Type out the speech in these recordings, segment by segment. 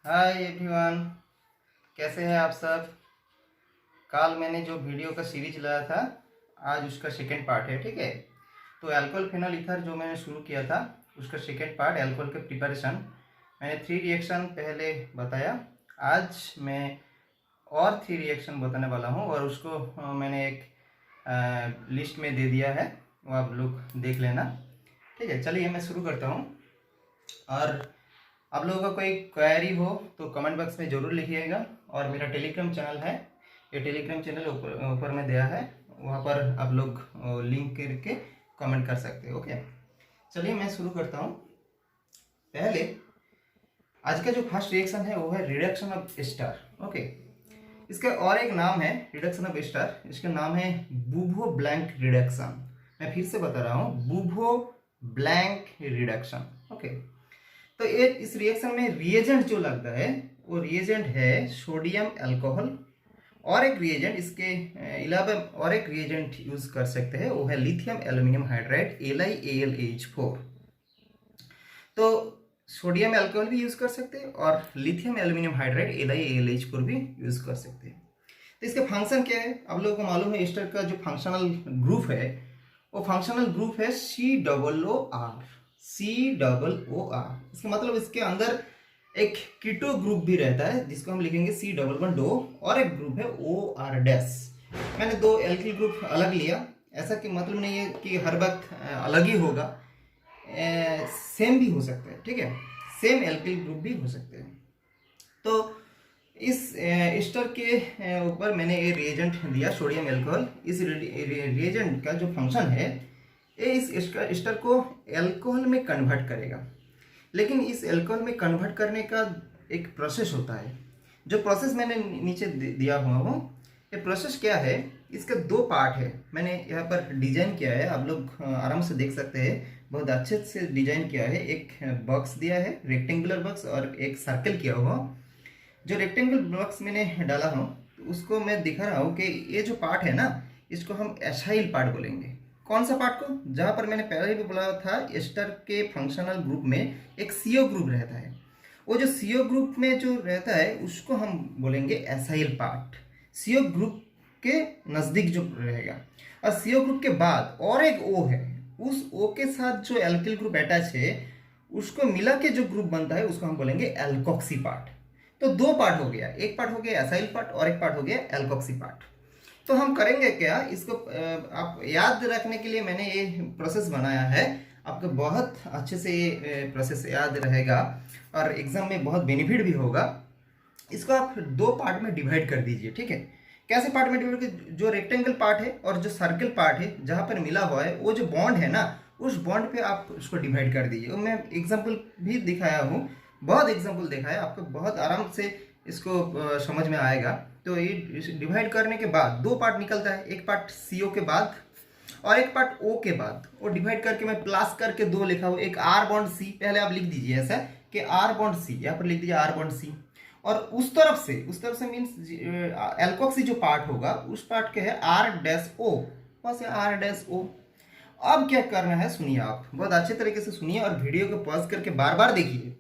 Hi everyone, कैसे हैं आप सब। कल मैंने जो वीडियो का सीरीज लाया था, आज उसका सेकेंड पार्ट है। ठीक है, तो अल्कोहल फेनॉल ईथर जो मैंने शुरू किया था उसका सेकेंड पार्ट अल्कोहल के प्रिपरेशन। मैंने 3 रिएक्शन पहले बताया। आज मैं और 3 रिएक्शन बताने वाला हूँ और उसको मैंने एक लिस्ट में दे दिया है, वो आप लोग देख लेना। ठीक है, चलिए मैं शुरू करता हूँ। और आप लोगों का कोई क्वेरी हो तो कमेंट बॉक्स में ज़रूर लिखिएगा। और मेरा टेलीग्राम चैनल है, ये टेलीग्राम चैनल ऊपर ऊपर में दिया है, वहाँ पर आप लोग लिंक करके कमेंट कर सकते हो। ओके, चलिए मैं शुरू करता हूँ। पहले आज का जो फर्स्ट रिएक्शन है वो है रिडक्शन ऑफ एस्टर। ओके, इसका और एक नाम है रिडक्शन ऑफ एस्टर, इसका नाम है बुभो ब्लैंक रिडक्शन। मैं फिर से बता रहा हूँ, बुभो ब्लैंक रिडक्शन। ओके, तो ये इस रिएक्शन में रिएजेंट जो लगता है वो रिएजेंट है सोडियम अल्कोहल। और एक रिएजेंट इसके अलावा और एक रिएजेंट यूज कर सकते हैं, वो है लिथियम एल्यूमिनियम हाइड्राइड LiAlH4। तो सोडियम अल्कोहल भी यूज कर सकते हैं और लिथियम एल्यूमिनियम हाइड्राइड LiAlH4 भी यूज कर सकते हैं। तो इसके फंक्शन क्या है, आप लोगों को मालूम है एस्टर का जो फंक्शनल ग्रुप है वो फंक्शनल ग्रुप है COOR। COOR, इसका मतलब इसके अंदर एक कीटो ग्रुप भी रहता है जिसको हम लिखेंगे C11 और एक ग्रुप है OR डैश। मैंने 2 एल्किल ग्रुप अलग लिया, ऐसा कि मतलब नहीं है कि हर वक्त अलग ही होगा, सेम भी हो सकते हैं। ठीक है, सेम एल्किल ग्रुप भी हो सकते हैं। तो इस एस्टर के ऊपर मैंने ये रिएजेंट दिया सोडियम एल्कोहल। इस रिएजेंट का जो फंक्शन है ये इस एस्टर को एल्कोहल में कन्वर्ट करेगा। लेकिन इस एल्कोहल में कन्वर्ट करने का एक प्रोसेस होता है, जो प्रोसेस मैंने नीचे दिया हुआ हूँ। ये प्रोसेस क्या है, इसका 2 पार्ट है। मैंने यहाँ पर डिजाइन किया है, आप लोग आराम से देख सकते हैं, बहुत अच्छे से डिजाइन किया है। एक बॉक्स दिया है रेक्टेंगुलर बॉक्स और एक सर्कल किया हुआ। जो रेक्टेंगल बॉक्स मैंने डाला हूँ तो उसको मैं दिखा रहा हूँ कि ये जो पार्ट है ना, इसको हम एसाइल पार्ट बोलेंगे। कौन सा पार्ट को, जहाँ पर मैंने पहले भी बोला था एस्टर के फंक्शनल ग्रुप में एक CO ग्रुप रहता है, वो जो CO ग्रुप में जो रहता है उसको हम बोलेंगे एसाइल पार्ट। CO ग्रुप के नज़दीक जो रहेगा। और CO ग्रुप के बाद और एक O है, उस O के साथ जो एल्किल ग्रुप अटैच है उसको मिला के जो ग्रुप बनता है उसको हम बोलेंगे एल्कोक्सी पार्ट। तो 2 पार्ट हो गया, एक पार्ट हो गया एसाइल पार्ट और एक पार्ट हो गया एल्कोक्सी पार्ट। तो हम करेंगे क्या, इसको आप याद रखने के लिए मैंने ये प्रोसेस बनाया है, आपको बहुत अच्छे से ये प्रोसेस याद रहेगा और एग्जाम में बहुत बेनिफिट भी होगा। इसको आप 2 पार्ट में डिवाइड कर दीजिए। ठीक है, कैसे पार्ट में डिवाइड कर, जो रेक्टेंगल पार्ट है और जो सर्कल पार्ट है जहाँ पर मिला हुआ है वो जो बॉन्ड है ना, उस बॉन्ड पे आप उसको डिवाइड कर दीजिए। मैं एग्जाम्पल भी दिखाया हूँ, बहुत एग्जाम्पल देखा है, आपको बहुत आराम से इसको समझ में आएगा। तो ये डिवाइड करने के बाद 2 पार्ट निकलता है, एक पार्ट CO के बाद और एक पार्ट O के बाद। वो डिवाइड करके मैं प्लस करके 2 लिखा हूँ, एक R बॉन्ड C, पहले आप लिख दीजिए ऐसा कि R बॉन्ड C, यहाँ पर लिख दीजिए R बॉन्ड C। और उस तरफ से मीन्स एल्कोक्सी जो पार्ट होगा उस पार्ट के है R-O, बस R-O। अब क्या करना है सुनिए, आप बहुत अच्छे तरीके से सुनिए और वीडियो को पॉज करके बार बार देखिए।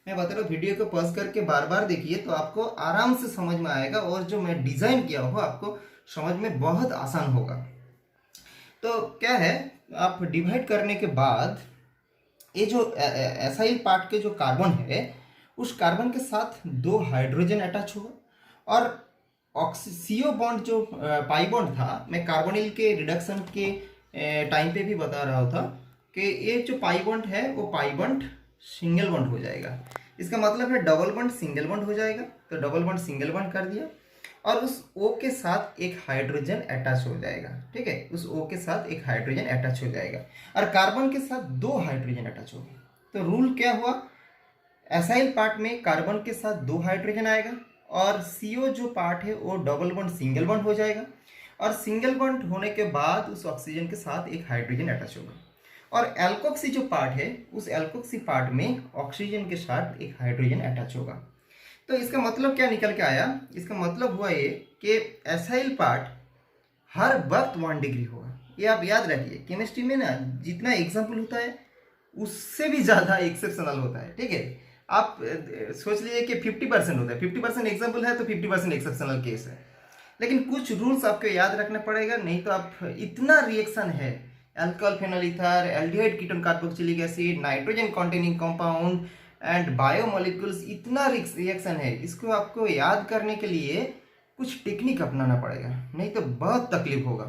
मैं बता रहा हूँ, वीडियो को पॉज करके बार बार देखिए तो आपको आराम से समझ में आएगा और जो मैं डिजाइन किया हुआ आपको समझ में बहुत आसान होगा। तो क्या है, आप डिवाइड करने के बाद ये जो एसाइल पार्ट के जो कार्बन है उस कार्बन के साथ 2 हाइड्रोजन अटैच होगा। और CO बॉन्ड जो पाई बॉन्ड था, मैं कार्बोनिल के रिडक्शन के टाइम पे भी बता रहा था कि ये जो पाई बॉन्ड है वो पाई बॉन्ड सिंगल बॉन्ड हो जाएगा। इसका मतलब है डबल बॉन्ड सिंगल बॉन्ड हो जाएगा, तो डबल बॉन्ड सिंगल बॉन्ड कर दिया और उस O के साथ एक हाइड्रोजन अटैच हो जाएगा। ठीक है, उस O के साथ एक हाइड्रोजन अटैच हो जाएगा और कार्बन के साथ 2 हाइड्रोजन अटैच होगा। तो रूल क्या हुआ, एसाइल पार्ट में कार्बन के साथ 2 हाइड्रोजन आएगा और CO जो पार्ट है वो डबल बॉन्ड सिंगल बॉन्ड हो जाएगा और सिंगल बॉन्ड होने के बाद उस ऑक्सीजन के साथ एक हाइड्रोजन अटैच होगा। और एल्कोक्सी जो पार्ट है उस एल्कोक्सी पार्ट में ऑक्सीजन के साथ एक हाइड्रोजन अटैच होगा। तो इसका मतलब क्या निकल के आया, इसका मतलब हुआ ये कि एसाइल पार्ट हर वक्त 1 डिग्री होगा। ये आप याद रखिए, केमिस्ट्री में ना जितना एग्जाम्पल होता है उससे भी ज़्यादा एक्सेप्शनल होता है। ठीक है, आप सोच लीजिए कि 50% होता है, 50% एग्जाम्पल है तो 50% एक्सेप्शनल केस है। लेकिन कुछ रूल्स आपको याद रखना पड़ेगा, नहीं तो आप इतना रिएक्शन है, alcohol phenol ether, aldehyde ketone carboxylic acid, nitrogen containing compound and biomolecules, इतना रिएक्शन है, इसको आपको याद करने के लिए कुछ टेक्निक अपनाना पड़ेगा, नहीं तो बहुत तकलीफ होगा।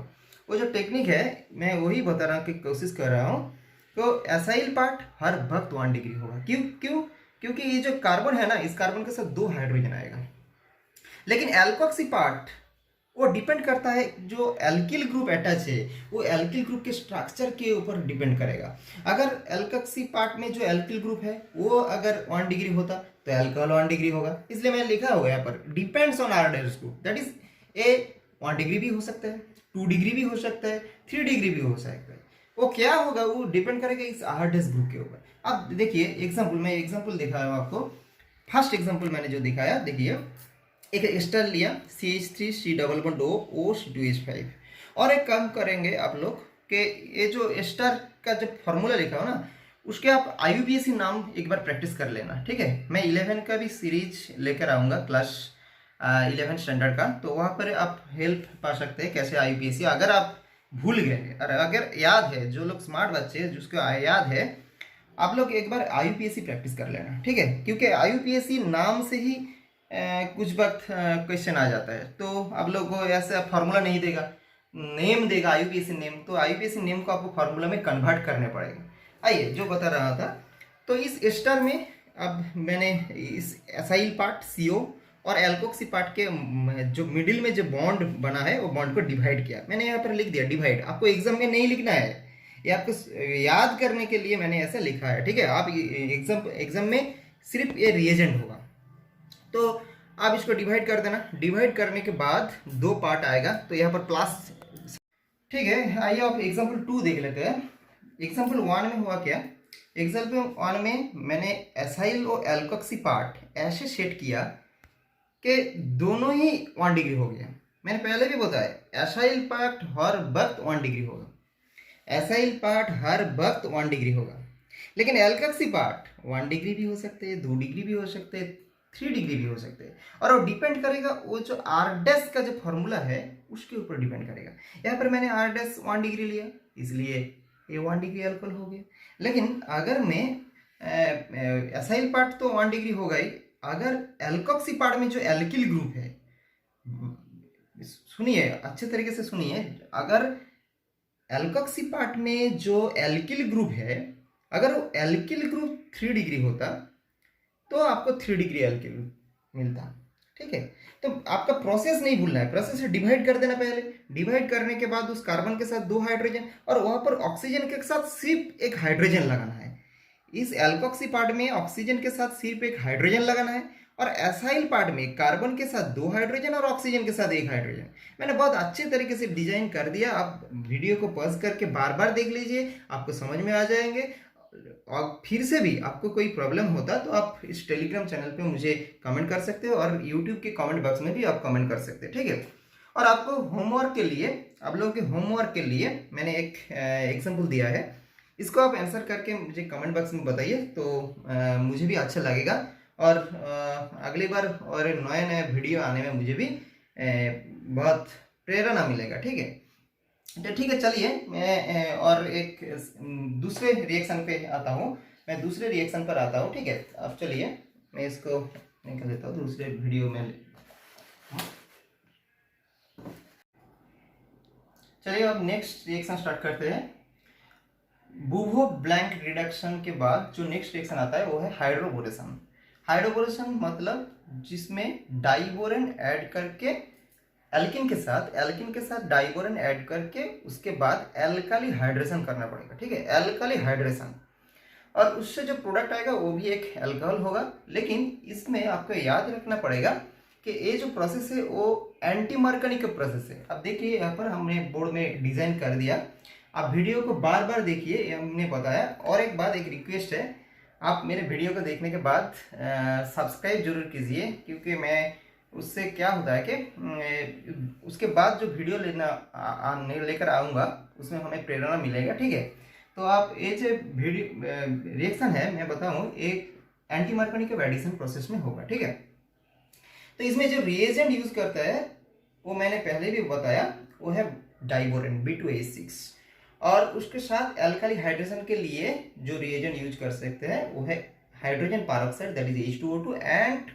वो जो टेक्निक है मैं वही बता रहा हूँ कि कोशिश कर रहा हूँ। तो एसाइल पार्ट हर वक्त 1 डिग्री होगा। क्यों क्यों क्योंकि ये जो कार्बन है ना, इस कार्बन के साथ 2 हाइड्रोजन आएगा। लेकिन एल्कोक्सी पार्ट वो डिपेंड करता है, जो एल्किल ग्रुप अटैच है वो एल्किल ग्रुप के स्ट्रक्चर के ऊपर डिपेंड करेगा। अगर एल्कोक्सी पार्ट में जो एल्किल ग्रुप है वो अगर 1 डिग्री होता तो एल्कोहल 1 डिग्री होगा। इसलिए मैंने लिखा होगा यहाँ पर depends on RDS group, that is a 1 degree भी हो सकता है, 2 डिग्री भी हो सकता है, 3 डिग्री भी हो सकता है। वो क्या होगा, वो डिपेंड करेगा इस आरडीएस ग्रुप के ऊपर। अब देखिए एग्जाम्पल, मैं एग्जाम्पल दिखाया हूँ आपको। फर्स्ट एग्जाम्पल मैंने जो दिखाया, देखिए एक एस्टर लिया CH3C++O2H5, और एक काम करेंगे आप लोग कि ये जो एस्टर का जो फॉर्मूला लिखा हो ना, उसके आप IUPAC नाम एक बार प्रैक्टिस कर लेना, ठीक है। मैं 11 का भी सीरीज लेकर आऊँगा, क्लास 11 स्टैंडर्ड का, तो वहाँ पर आप हेल्प पा सकते हैं कैसे IUPAC, अगर आप भूल गए, अगर याद है, जो लोग स्मार्ट बच्चे हैं जिसको याद है, आप लोग एक बार IUPAC प्रैक्टिस कर लेना, ठीक है। क्योंकि IUPAC नाम से ही कुछ वक्त क्वेश्चन आ जाता है, तो आप लोग को ऐसा फार्मूला नहीं देगा, नेम देगा IUPAC नेम, तो IUPAC नेम को आपको फार्मूला में कन्वर्ट करने पड़ेगा। आइए जो बता रहा था, तो इस एस्टर में अब मैंने इस एसाइल पार्ट CO और एल्कोक्सी पार्ट के जो मिडिल में जो बॉन्ड बना है वो बॉन्ड को डिवाइड किया। मैंने यहाँ पर लिख दिया डिवाइड, आपको एग्जाम में नहीं लिखना है, ये आपको याद करने के लिए मैंने ऐसा लिखा है, ठीक है। आप एग्जाम में सिर्फ ये रिएजेंट होगा, तो आप इसको डिवाइड कर देना। डिवाइड करने के बाद 2 पार्ट आएगा, तो यहाँ पर प्लस, ठीक है। आइए आप एग्जाम्पल 2 देख लेते हैं। एग्जाम्पल 1 में हुआ क्या, एग्जाम्पल 1 में मैंने एसाइल और एल्कोक्सी पार्ट ऐसे सेट किया कि दोनों ही 1 डिग्री हो गया। मैंने पहले भी बताया एसाइल पार्ट हर वक्त 1 डिग्री होगा, एसाइल पार्ट हर वक्त 1 डिग्री होगा। लेकिन एल्कोक्सी पार्ट 1 डिग्री भी हो सकते हैं, 2 डिग्री भी हो सकते हैं, 3 डिग्री भी हो सकते हैं, और वो डिपेंड करेगा वो जो आरडेस का जो फॉर्मूला है उसके ऊपर डिपेंड करेगा। यहाँ पर मैंने आरडेस 1 डिग्री लिया, इसलिए ये 1 डिग्री अल्कोहल हो गया। लेकिन अगर मैं एसाइल पार्ट तो 1 डिग्री होगा ही, अगर एल्कोक्सी पार्ट में जो एल्किल ग्रुप है, सुनिए अच्छे तरीके से सुनिए, अगर एल्कोक्सी पार्ट में जो एल्किल ग्रुप है, अगर वो एल्किल ग्रुप 3 डिग्री होता तो आपको 3 डिग्री एल्किल मिलता, ठीक है। तो आपका प्रोसेस नहीं भूलना है, प्रोसेस से डिवाइड कर देना पहले, डिवाइड करने के बाद उस कार्बन के साथ 2 हाइड्रोजन, और वहां पर ऑक्सीजन के साथ सिर्फ एक हाइड्रोजन लगाना है। इस एल्कोक्सी पार्ट में ऑक्सीजन के साथ सिर्फ एक हाइड्रोजन लगाना है, और एसाइल पार्ट में कार्बन के साथ 2 हाइड्रोजन और ऑक्सीजन के साथ 1 हाइड्रोजन। मैंने बहुत अच्छे तरीके से डिजाइन कर दिया, आप वीडियो को पॉज करके बार बार देख लीजिए, आपको समझ में आ जाएंगे। और फिर से भी आपको कोई प्रॉब्लम होता तो आप इस टेलीग्राम चैनल पे मुझे कमेंट कर सकते हो, और यूट्यूब के कमेंट बॉक्स में भी आप कमेंट कर सकते हैं, ठीक है। और आपको होमवर्क के लिए, आप लोगों के होमवर्क के लिए मैंने एक एग्जाम्पल दिया है, इसको आप आंसर करके मुझे कमेंट बॉक्स में बताइए, तो मुझे भी अच्छा लगेगा, और अगली बार और नए नए वीडियो आने में मुझे भी बहुत प्रेरणा मिलेगा, ठीक है। तो ठीक है, चलिए मैं और एक दूसरे रिएक्शन पे आता हूँ, मैं दूसरे रिएक्शन पर आता हूँ, ठीक है। अब चलिए मैं इसको निकाल देता हूँ दूसरे वीडियो में। चलिए अब नेक्स्ट रिएक्शन स्टार्ट करते हैं। बुवो ब्लैंक रिडक्शन के बाद जो नेक्स्ट रिएक्शन आता है वो है हाइड्रोबोरेशन। हाइड्रोबोरेशन मतलब जिसमें डाइबोरेन ऐड करके एल्किन के साथ डाइबोरेन ऐड करके उसके बाद एल्काली हाइड्रेशन करना पड़ेगा, ठीक है, एल्काली हाइड्रेशन, और उससे जो प्रोडक्ट आएगा वो भी एक अल्कोहल होगा। लेकिन इसमें आपको याद रखना पड़ेगा कि ये जो प्रोसेस है वो एंटी मार्कनी का प्रोसेस है। अब देखिए यहाँ पर हमने बोर्ड में डिजाइन कर दिया, आप वीडियो को बार बार देखिए, हमने बताया। और एक बात, एक रिक्वेस्ट है, आप मेरे वीडियो को देखने के बाद सब्सक्राइब जरूर कीजिए, क्योंकि मैं उससे क्या होता है कि उसके बाद जो वीडियो लेकर आऊँगा उसमें हमें प्रेरणा मिलेगा, ठीक है। तो आप ये जो वीडियो रिएक्शन है मैं बताऊँ, एक एंटी मार्कोनिक एडिशन प्रोसेस में होगा, ठीक है। तो इसमें जो रिएजेंट यूज करता है वो मैंने पहले भी बताया, वो है डाइबोरेन B2H6, और उसके साथ एल्काली हाइड्रेशन के लिए जो रिएजेंट यूज कर सकते हैं वो है hydrogen peroxide that is H2O2 and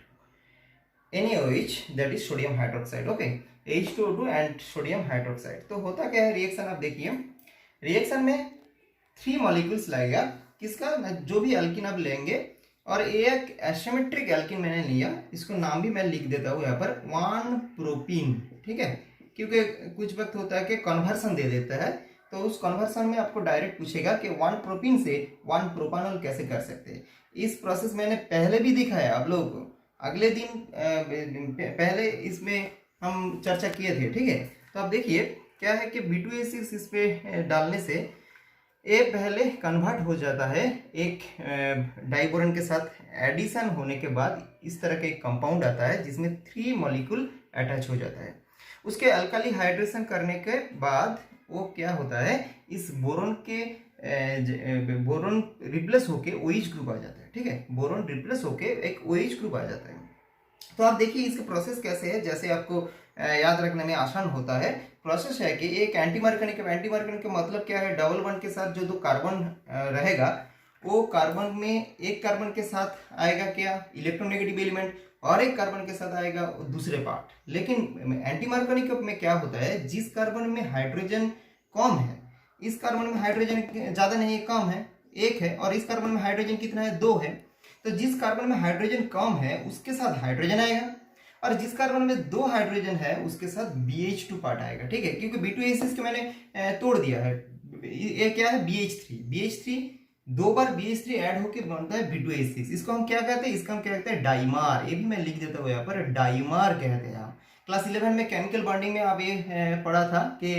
NaOH that is sodium hydroxide, okay. H2O2 and sodium hydroxide. तो होता क्या है रिएक्शन, आप देखिए रिएक्शन में 3 मॉलिक्यूल्स लगेगा, किसका, जो भी एल्किन आप लेंगे, और एक एसिमेट्रिक एल्किन मैंने लिया, इसको नाम भी मैं लिख देता हूँ यहाँ पर 1 प्रोपीन, ठीक है, क्योंकि कुछ वक्त होता है कि कन्वर्सन दे देता है, तो उस कन्वर्सन में आपको डायरेक्ट पूछेगा कि 1 प्रोपीन से 1 प्रोपानॉल कैसे कर सकते हैं। इस प्रोसेस मैंने पहले भी दिखाया आप लोगों को, अगले दिन पहले इसमें हम चर्चा किए थे, ठीक है। तो आप देखिए क्या है कि B2H6 इस पे डालने से ये पहले कन्वर्ट हो जाता है एक डाइबोरेन के साथ एडिशन होने के बाद इस तरह का एक कंपाउंड आता है जिसमें 3 मॉलिक्यूल अटैच हो जाता है। उसके अल्काली हाइड्रेशन करने के बाद वो क्या होता है, इस बोरोन के बोरोन रिप्लेस होके OH ग्रुप आ जाता है, ठीक है, बोरोन रिप्लेस होके एक OH ग्रुप आ जाता है। तो आप देखिए इसका प्रोसेस कैसे है, जैसे आपको याद रखने में आसान होता है। प्रोसेस है कि एक एंटी मार्कोनिक का मतलब क्या है, डबल बॉन्ड के साथ जो 2 कार्बन रहेगा वो कार्बन में एक कार्बन के साथ आएगा क्या, इलेक्ट्रोनेगेटिव एलिमेंट, और एक कार्बन के साथ आएगा दूसरे पार्ट। लेकिन एंटी मार्कोनिक में क्या होता है, जिस कार्बन में हाइड्रोजन कम है, इस कार्बन में हाइड्रोजन ज्यादा नहीं है, कम है, 1 है, और इस कार्बन में हाइड्रोजन कितना है, 2 है। तो जिस कार्बन में हाइड्रोजन कम है उसके साथ हाइड्रोजन आएगा, और जिस कार्बन में 2 हाइड्रोजन है उसके साथ BH2 पार्ट आएगा, ठीक है, क्योंकि B2H6 के मैंने तोड़ दिया है। ये क्या है, BH3 2 बार BH3 ऐड होके बनता है B2H6। इसको हम क्या कहते हैं, इसका हम क्या कहते हैं, डाइमार। ये भी मैं लिख देता हूँ यहाँ पर, डाइमार कहते हैं। क्लास 11 में केमिकल बॉन्डिंग में आप ये पढ़ा था कि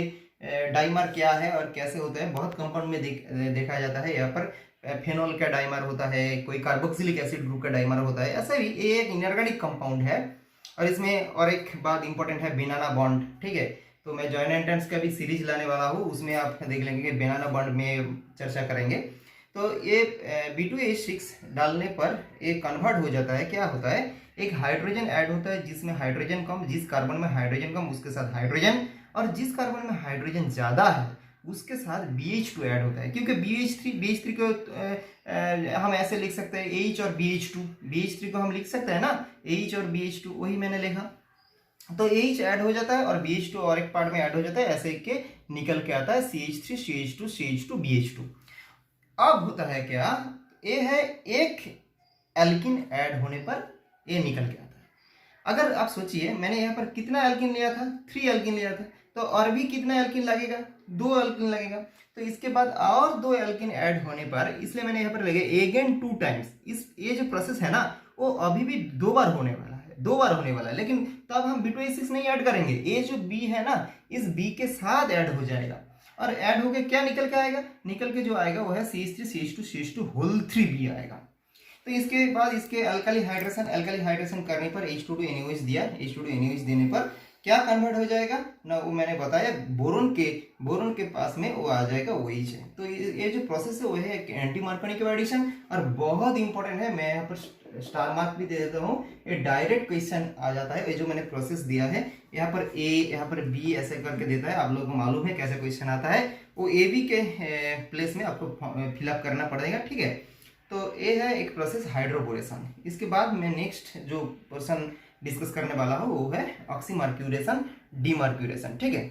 डाइमार क्या है और कैसे होता है। बहुत कंपाउंड में देखा जाता है, यहाँ पर फेनॉल का डाइमर होता है, कोई कार्बोक्सिलिक एसिड ग्रुप का डाइमर होता है, ऐसा ही ये एक इनऑर्गेनिक कंपाउंड है। और इसमें और एक बात इंपॉर्टेंट है, बेनाना बॉन्ड, ठीक है। तो मैं जॉइन एंट्रेंस का भी सीरीज लाने वाला हूँ, उसमें आप देख लेंगे कि बेनाना बॉन्ड में चर्चा करेंगे। तो ये B2H6 डालने पर एक कन्वर्ट हो जाता है, क्या होता है, एक हाइड्रोजन ऐड होता है जिसमें हाइड्रोजन कम, जिस कार्बन में हाइड्रोजन कम उसके साथ हाइड्रोजन, और जिस कार्बन में हाइड्रोजन ज्यादा है उसके साथ BH2 ऐड होता है, क्योंकि BH3 को हम ऐसे लिख सकते हैं H और BH3 को हम लिख सकते हैं ना, H और BH2, वही मैंने लिखा। तो H ऐड हो जाता है और BH2 और एक पार्ट में ऐड हो जाता है, ऐसे के निकल के आता है CH3 BH2। अब होता है क्या, ये है एक एल्किन ऐड होने पर ये निकल के आता है। अगर आप सोचिए मैंने यहाँ पर कितना एल्किन लिया था, 3 एल्किन लिया था, तो और भी कितना एल्किन लगेगा, 2 एल्किन लगेगा। तो इसके बाद और 2 एल्किन ऐड होने पर, इसलिए मैंने यहाँ पर लगे अगेन 2 टाइम्स। ये जो प्रोसेस है ना वो अभी भी 2 बार होने वाला है, लेकिन तब हम B2H6 नहीं ऐड करेंगे। ये जो B है ना, इस B के साथ ऐड हो जाएगा, और ऐड होके क्या निकल के आएगा, निकल के जो आएगा वो है CH3 होल 3B आएगा। तो इसके बाद इसके अल्काली हाइड्रेशन करने पर H2 NaOH दिया, H2 NaOH देने पर क्या कन्वर्ट हो जाएगा ना, वो मैंने बताया, बोरोन के पास में वो आ जाएगा OH है। तो ये जो प्रोसेस है वो है एंटी मार्कोनिक एडिशन, और बहुत इंपॉर्टेंट है, मैं यहाँ पर स्टार मार्क भी दे देता हूँ। ये डायरेक्ट क्वेश्चन आ जाता है, ये जो मैंने प्रोसेस दिया है, यहाँ पर A यहाँ पर B ऐसे करके देता है, आप लोगों को मालूम है कैसे क्वेश्चन आता है, वो AB के प्लेस में आपको फिलअप करना पड़ेगा, ठीक है। तो ये है एक प्रोसेस हाइड्रोबोरेशन। इसके बाद मैं नेक्स्ट जो पोर्शन डिस्कस करने वाला हूँ वो है ऑक्सीमर्क्यूरेशन, डीमर्क्यूरेशन, ठीक है।